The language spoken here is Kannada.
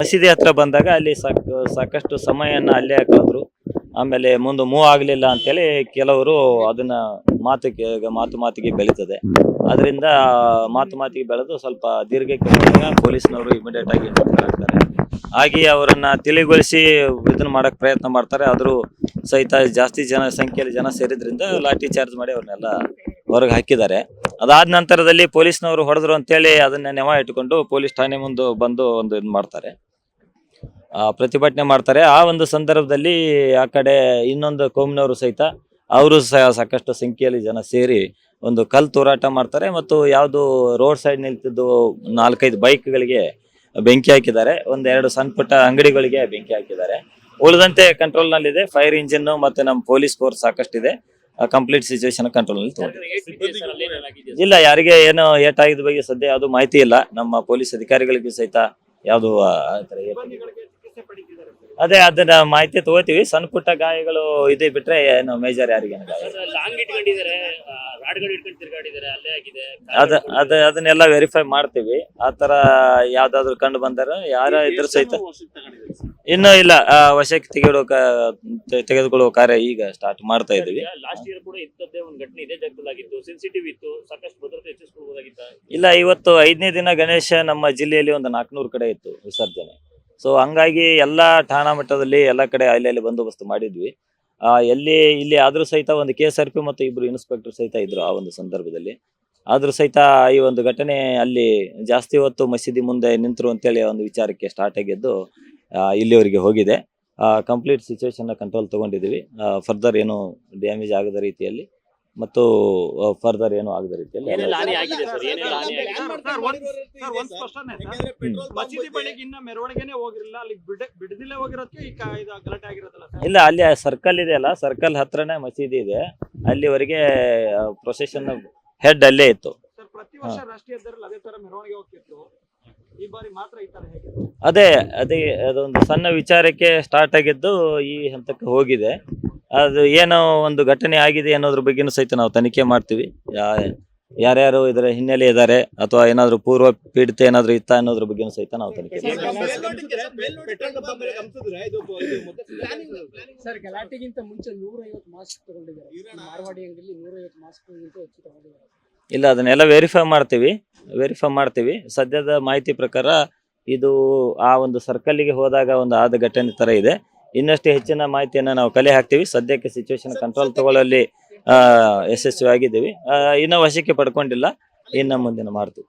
ಮಸೀದಿ ಹತ್ರ ಬಂದಾಗ ಅಲ್ಲಿ ಸಾಕಷ್ಟು ಸಮಯನ ಅಲ್ಲೇ ಕಳೆದ್ರು. ಆಮೇಲೆ ಮುಂದೆ ಮೂವ್ ಆಗ್ಲಿಲ್ಲ ಅಂತೇಳಿ ಕೆಲವರು ಅದನ್ನ ಮಾತಿಗೆ ಬೆಳೀತದೆ. ಅದರಿಂದ ಮಾತಿಗೆ ಬೆಳೆದು ಸ್ವಲ್ಪ ದೀರ್ಘಕ್ಕೆ ಬಂದಾಗ ಪೊಲೀಸ್ನವರು ಇಮಿಡಿಯೇಟ್ ಆಗಿ ಆಗ್ತಾರೆ. ಹಾಗೆ ಅವರನ್ನ ತಿಳಿಗೊಳಿಸಿ ಇದನ್ನ ಮಾಡಕ್ ಪ್ರಯತ್ನ ಮಾಡ್ತಾರೆ. ಆದ್ರೂ ಸಹಿತ ಜಾಸ್ತಿ ಸಂಖ್ಯೆಯಲ್ಲಿ ಜನ ಸೇರಿದ್ರಿಂದ ಲಾಠಿ ಚಾರ್ಜ್ ಮಾಡಿ ಅವ್ರನ್ನೆಲ್ಲ ಹೊರಗೆ ಹಾಕಿದ್ದಾರೆ. ಅದಾದ ನಂತರದಲ್ಲಿ ಪೊಲೀಸ್ನವರು ಹೊಡೆದ್ರು ಅಂತೇಳಿ ಅದನ್ನ ನೆವ ಇಟ್ಕೊಂಡು ಪೊಲೀಸ್ ಠಾಣೆ ಮುಂದೆ ಬಂದು ಒಂದು ಇದು ಮಾಡ್ತಾರೆ, ಪ್ರತಿಭಟನೆ ಮಾಡ್ತಾರೆ. ಆ ಒಂದು ಸಂದರ್ಭದಲ್ಲಿ ಆ ಕಡೆ ಇನ್ನೊಂದು ಕೋಮಿನವರು ಸಹಿತ ಅವರು ಸಾಕಷ್ಟು ಸಂಖ್ಯೆಯಲ್ಲಿ ಜನ ಸೇರಿ ಒಂದು ಕಲ್ಲು ತೂರಾಟ ಮಾಡ್ತಾರೆ ಮತ್ತು ಯಾವುದು ರೋಡ್ ಸೈಡ್ ನಿಲ್ತಿದ್ದು 4-5 ಬೈಕ್ಗಳಿಗೆ ಬೆಂಕಿ ಹಾಕಿದ್ದಾರೆ. 1-2 ಸಣ್ಣ ಪುಟ್ಟ ಅಂಗಡಿಗಳಿಗೆ ಬೆಂಕಿ ಹಾಕಿದ್ದಾರೆ. ಉಳಿದಂತೆ ಕಂಟ್ರೋಲ್ ನಲ್ಲಿದೆ. ಫೈರ್ ಇಂಜಿನ್ ಮತ್ತೆ ನಮ್ಮ ಪೊಲೀಸ್ ಫೋರ್ಸ್ ಸಾಕಷ್ಟಿದೆ. ಕಂಪ್ಲೀಟ್ ಸಿಚುವೇಶನ್ ಕಂಟ್ರೋಲ್ ನಲ್ಲಿ ತಗೊಂಡಿದೆ. ಇಲ್ಲ, ಯಾರಿಗೆ ಏನು ಏಟಾಗಿದ ಬಗ್ಗೆ ಸದ್ಯ ಯಾವುದು ಮಾಹಿತಿ ಇಲ್ಲ. ನಮ್ಮ ಪೊಲೀಸ್ ಅಧಿಕಾರಿಗಳಿಗೂ ಸಹಿತ ಯಾವುದು ಅದನ್ನ ಮಾಹಿತಿ ತಗೋತೀವಿ. ಸಣ್ಣ ಪುಟ್ಟ ಗಾಯಗಳು ಇದೆ ಬಿಟ್ರೆ ಏನು ಮೇಜರ್ ಯಾರಿಗೇನು ಗಾಯ ಅದನ್ನೆಲ್ಲ ವೆರಿಫೈ ಮಾಡ್ತೀವಿ. ಆತರ ಯಾವ್ದಾದ್ರು ಕಂಡು ಬಂದಾರ ಯಾರ ಇದ್ರ ಸಹಿತ ಇನ್ನೂ ಇಲ್ಲ, ವಶಕ್ಕೆ ತೆಗೆದುಕೊಳ್ಳುವ ಕಾರ್ಯ ಈಗ ಸ್ಟಾರ್ಟ್ ಮಾಡ್ತಾ ಇದೀವಿ. ಇಲ್ಲ, ಇವತ್ತು 5ನೇ ದಿನ ಗಣೇಶ ನಮ್ಮ ಜಿಲ್ಲೆಯಲ್ಲಿ ಒಂದು 400 ಕಡೆ ಇತ್ತು ವಿಸರ್ಜನೆ. ಸೊ ಹಂಗಾಗಿ ಎಲ್ಲಾ ಠಾಣಾ ಮಟ್ಟದಲ್ಲಿ ಎಲ್ಲಾ ಕಡೆ ಅಲ್ಲಿ ಬಂದೋಬಸ್ತ್ ಮಾಡಿದ್ವಿ. ಇಲ್ಲಿ ಆದ್ರೂ ಸಹಿತ ಒಂದು KSRP ಮತ್ತು 2 ಇನ್ಸ್ಪೆಕ್ಟರ್ ಸಹಿತ ಇದ್ರು ಆ ಒಂದು ಸಂದರ್ಭದಲ್ಲಿ. ಆದ್ರೂ ಸಹಿತ ಈ ಒಂದು ಘಟನೆ ಅಲ್ಲಿ ಜಾಸ್ತಿ ಹೊತ್ತು ಮಸೀದಿ ಮುಂದೆ ನಿಂತರು ಅಂತೇಳಿ ಒಂದು ವಿಚಾರಕ್ಕೆ ಸ್ಟಾರ್ಟ್ ಆಗಿದ್ದು ಇಲ್ಲಿವರೆಗೆ ಹೋಗಿದೆ. ಕಂಪ್ಲೀಟ್ ಸಿಚುವೇಶನ್ ಕಂಟ್ರೋಲ್ ತಗೊಂಡಿದ್ದೀವಿ. ಫರ್ದರ್ ಏನು ಡ್ಯಾಮೇಜ್ ಆಗದ ರೀತಿಯಲ್ಲಿ ಮತ್ತು ಫರ್ದರ್ ಏನು ಆಗದ ರೀತಿಯಲ್ಲಿ ಇಲ್ಲ, ಅಲ್ಲಿ ಸರ್ಕಲ್ ಇದೆ ಅಲ್ಲ, ಸರ್ಕಲ್ ಹತ್ರನೇ ಮಸೀದಿ ಇದೆ. ಅಲ್ಲಿವರೆಗೆ ಪ್ರೊಸೆಷನ್ ಹೆಡ್ ಅಲ್ಲೇ ಇತ್ತು. ಅದೇ ಅದೊಂದು ಸಣ್ಣ ವಿಚಾರಕ್ಕೆ ಸ್ಟಾರ್ಟ್ ಆಗಿದ್ದು ಈ ಹಂತಕ್ಕೆ ಹೋಗಿದೆ. ಅದು ಏನೋ ಒಂದು ಘಟನೆ ಆಗಿದೆ ಅನ್ನೋದ್ರ ಬಗ್ಗೆನೂ ಸಹಿತ ನಾವು ತನಿಖೆ ಮಾಡ್ತೀವಿ. ಯಾರ್ಯಾರು ಇದರ ಹಿನ್ನೆಲೆ ಇದ್ದಾರೆ ಅಥವಾ ಏನಾದ್ರು ಪೂರ್ವ ಪೀಡಿತ ಏನಾದ್ರು ಇತ್ತ ಅನ್ನೋದ್ರ ಬಗ್ಗೆನೂ ಸಹಿತ ನಾವು ತನಿಖೆ ಇಲ್ಲ, ಅದನ್ನೆಲ್ಲ ವೆರಿಫೈ ಮಾಡ್ತೀವಿ. ಸದ್ಯದ ಮಾಹಿತಿ ಪ್ರಕಾರ ಇದು ಆ ಒಂದು ಸರ್ಕಲ್ಗೆ ಹೋದಾಗ ಒಂದು ಆದ ಘಟನೆ ತರ ಇದೆ. ಇನ್ನಷ್ಟು ಹೆಚ್ಚಿನ ಮಾಹಿತಿಯನ್ನ ನಾವು ಕಲೆ ಹಾಕ್ತೀವಿ. ಸದ್ಯಕ್ಕೆ ಸಿಚುವೇಶನ್ ಕಂಟ್ರೋಲ್ ತಗೊಳ್ಳಲ್ಲಿ ಯಶಸ್ವಿಯಾಗಿದ್ದೀವಿ. ಇನ್ನೂ ವಶಕ್ಕೆ ಪಡ್ಕೊಂಡಿಲ್ಲ, ಇನ್ನು ಮುಂದಿನ ಮಾಡ್ತೀವಿ.